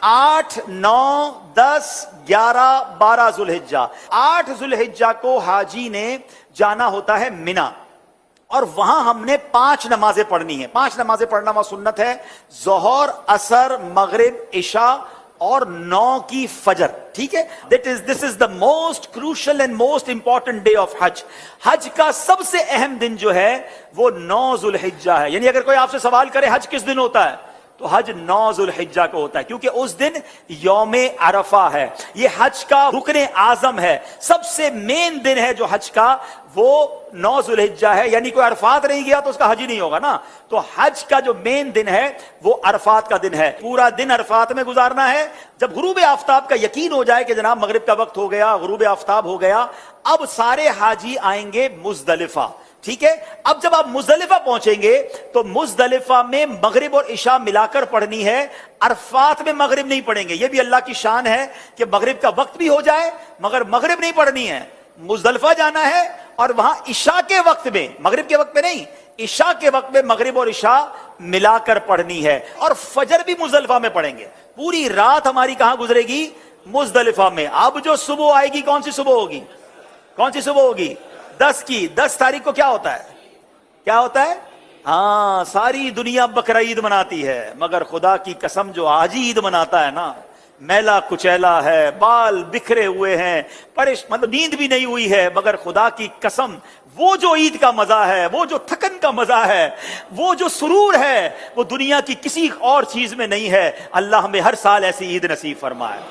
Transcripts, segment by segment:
8, 9, 10, 11, 12 ज़ुल्हिज्जा। 8 ज़ुल्हिज्जा को हाजी ने जाना होता है मिना, और वहां हमने 5 नमाजें पढ़नी है। 5 नमाजें पढ़ना वहां सुन्नत है, ज़ोहर, असर, मगरिब, इशा और 9 की फजर। ठीक है, this is the most crucial and most important day of हज। हज का सबसे अहम दिन जो है वो 9 ज़ुल्हिज्जा है। यानी अगर कोई आपसे सवाल करे हज किस दिन होता है, तो हज 9 ज़ुल्हिज्जा को होता है, क्योंकि उस दिन यौमे अरफा है। ये हज का रुकने आजम है, सबसे मेन दिन है जो हज का, वो 9 ज़ुल्हिज्जा है। यानी कोई अरफात नहीं गया तो उसका हज ही नहीं होगा ना। तो हज का जो मेन दिन है वो अरफात का दिन है। पूरा दिन अरफात में गुजारना है। जब गुरूब आफ्ताब का यकीन हो जाए कि जनाब मगरिब का वक्त हो गया, गुरूब आफ्ताब हो गया, अब सारे हाजी आएंगे मुज़दलिफा। ठीक है, अब जब आप मुज़दलिफा पहुंचेंगे तो मुज़दलिफा में मगरिब और इशा मिलाकर पढ़नी है, अरफात में मगरिब नहीं पढ़ेंगे। यह भी अल्लाह की शान है कि मगरिब का वक्त भी हो जाए मगर मगरिब नहीं पढ़नी है। मुज़दलिफा जाना है और वहां इशा के वक्त में, मगरिब के वक्त में नहीं, इशा के वक्त में मगरिब और इशा मिलाकर पढ़नी है। और फजर भी मुज़दलिफा में पढ़ेंगे। पूरी रात हमारी कहां गुजरेगी? मुज़दलिफा में। अब जो सुबह आएगी, कौन सी सुबह होगी? कौन सी सुबह होगी? 10 की। 10 तारीख को क्या होता है? क्या होता है? हाँ, सारी दुनिया बकरा ईद मनाती है, मगर खुदा की कसम जो आज ईद मनाता है ना, मैला कुचैला है, बाल बिखरे हुए हैं, मतलब नींद भी नहीं हुई है, मगर खुदा की कसम वो जो ईद का मजा है, वो जो थकन का मजा है, वो जो सुरूर है, वो दुनिया की किसी और चीज में नहीं है। अल्लाह हमें हर साल ऐसी ईद नसीब फरमाए।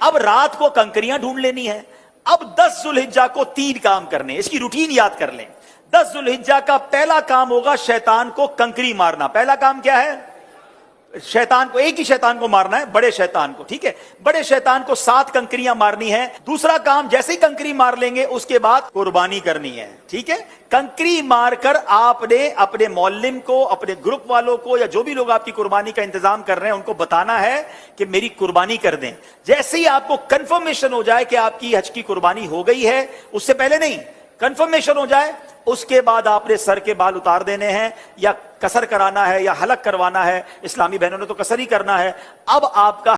अब रात को कंकरियां ढूंढ लेनी है। अब 10 ज़ुल्हिज्जा को 3 काम करने, इसकी रूटीन याद कर लें। 10 ज़ुल्हिज्जा का पहला काम होगा शैतान को कंकरी मारना। पहला काम क्या है? शैतान को, एक ही शैतान को मारना है, बड़े शैतान को। ठीक है, बड़े शैतान को 7 कंकरियां मारनी है। दूसरा काम, जैसे ही कंकरी मार लेंगे उसके बाद कुर्बानी करनी है। ठीक है, कंकरी मारकर आपने अपने मौल्लिम को, अपने ग्रुप वालों को, या जो भी लोग आपकी कुर्बानी का इंतजाम कर रहे हैं उनको बताना है कि मेरी कुर्बानी कर दें। जैसे ही आपको कंफर्मेशन हो जाए कि आपकी हज की कुर्बानी हो गई है, उससे पहले नहीं, कंफर्मेशन हो जाए, उसके बाद आपने सर के बाल उतार देने हैं, या कसर कराना है या हलक करवाना है। इस्लामी बहनों ने तो कसर ही करना है। अब आपका